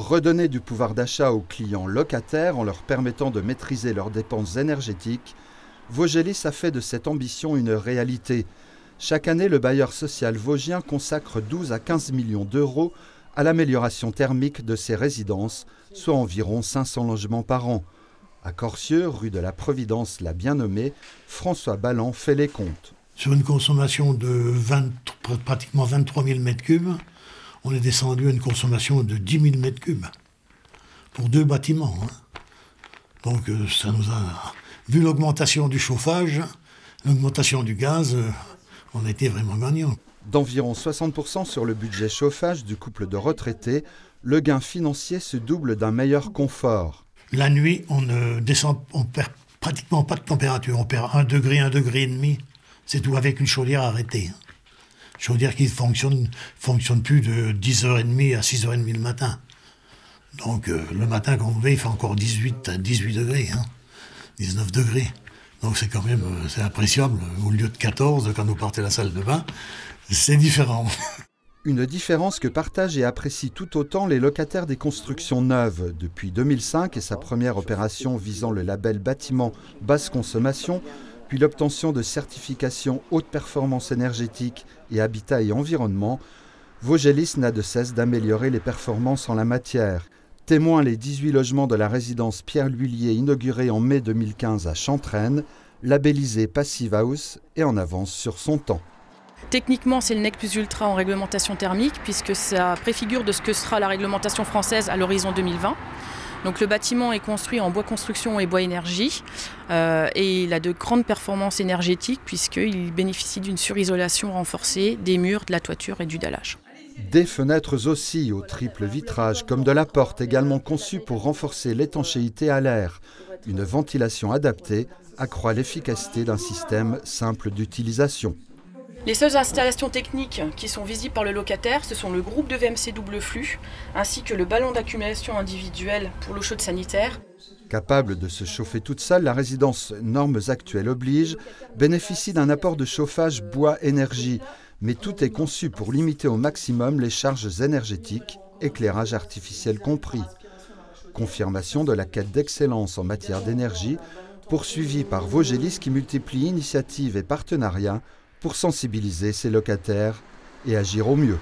Redonner du pouvoir d'achat aux clients locataires en leur permettant de maîtriser leurs dépenses énergétiques, Vogelis a fait de cette ambition une réalité. Chaque année, le bailleur social vosgien consacre 12 à 15 millions d'euros à l'amélioration thermique de ses résidences, soit environ 500 logements par an. À Corcieux, rue de la Providence la bien nommée, François Balland fait les comptes. Sur une consommation de pratiquement 23 000 m3, on est descendu à une consommation de 10 000 m3 pour 2 bâtiments. Donc ça nous a... Vu l'augmentation du chauffage, l'augmentation du gaz, on était vraiment gagnants. D'environ 60% sur le budget chauffage du couple de retraités, le gain financier se double d'un meilleur confort. La nuit, on perd pratiquement pas de température. On perd 1 degré, 1,5 degré. C'est tout, avec une chaudière arrêtée. Chaudière qui fonctionne plus de 10h30 à 6h30 le matin. Donc le matin, quand on veut, il fait encore 18 degrés, 19 degrés. Donc c'est quand même c'est appréciable. Au lieu de 14, quand nous partons à la salle de bain, c'est différent. Une différence que partagent et apprécient tout autant les locataires des constructions neuves. Depuis 2005 et sa première opération visant le label bâtiment basse consommation, puis l'obtention de certifications haute performance énergétique et habitat et environnement, Vogelis n'a de cesse d'améliorer les performances en la matière. Témoin les 18 logements de la résidence Pierre L'Huillier inaugurée en mai 2015 à Chantraine, labellisé Passive House est en avance sur son temps. Techniquement, c'est le NEC plus ultra en réglementation thermique puisque ça préfigure de ce que sera la réglementation française à l'horizon 2020. Donc le bâtiment est construit en bois construction et bois énergie et il a de grandes performances énergétiques puisqu'il bénéficie d'une surisolation renforcée des murs, de la toiture et du dallage. Des fenêtres aussi au triple vitrage comme de la porte également conçue pour renforcer l'étanchéité à l'air. Une ventilation adaptée accroît l'efficacité d'un système simple d'utilisation. Les seules installations techniques qui sont visibles par le locataire, ce sont le groupe de VMC double flux, ainsi que le ballon d'accumulation individuel pour l'eau chaude sanitaire. Capable de se chauffer toute seule, la résidence normes actuelles oblige bénéficie d'un apport de chauffage bois-énergie, mais tout est conçu pour limiter au maximum les charges énergétiques, éclairage artificiel compris. Confirmation de la quête d'excellence en matière d'énergie, poursuivie par Vogelis qui multiplie initiatives et partenariats pour sensibiliser ses locataires et agir au mieux.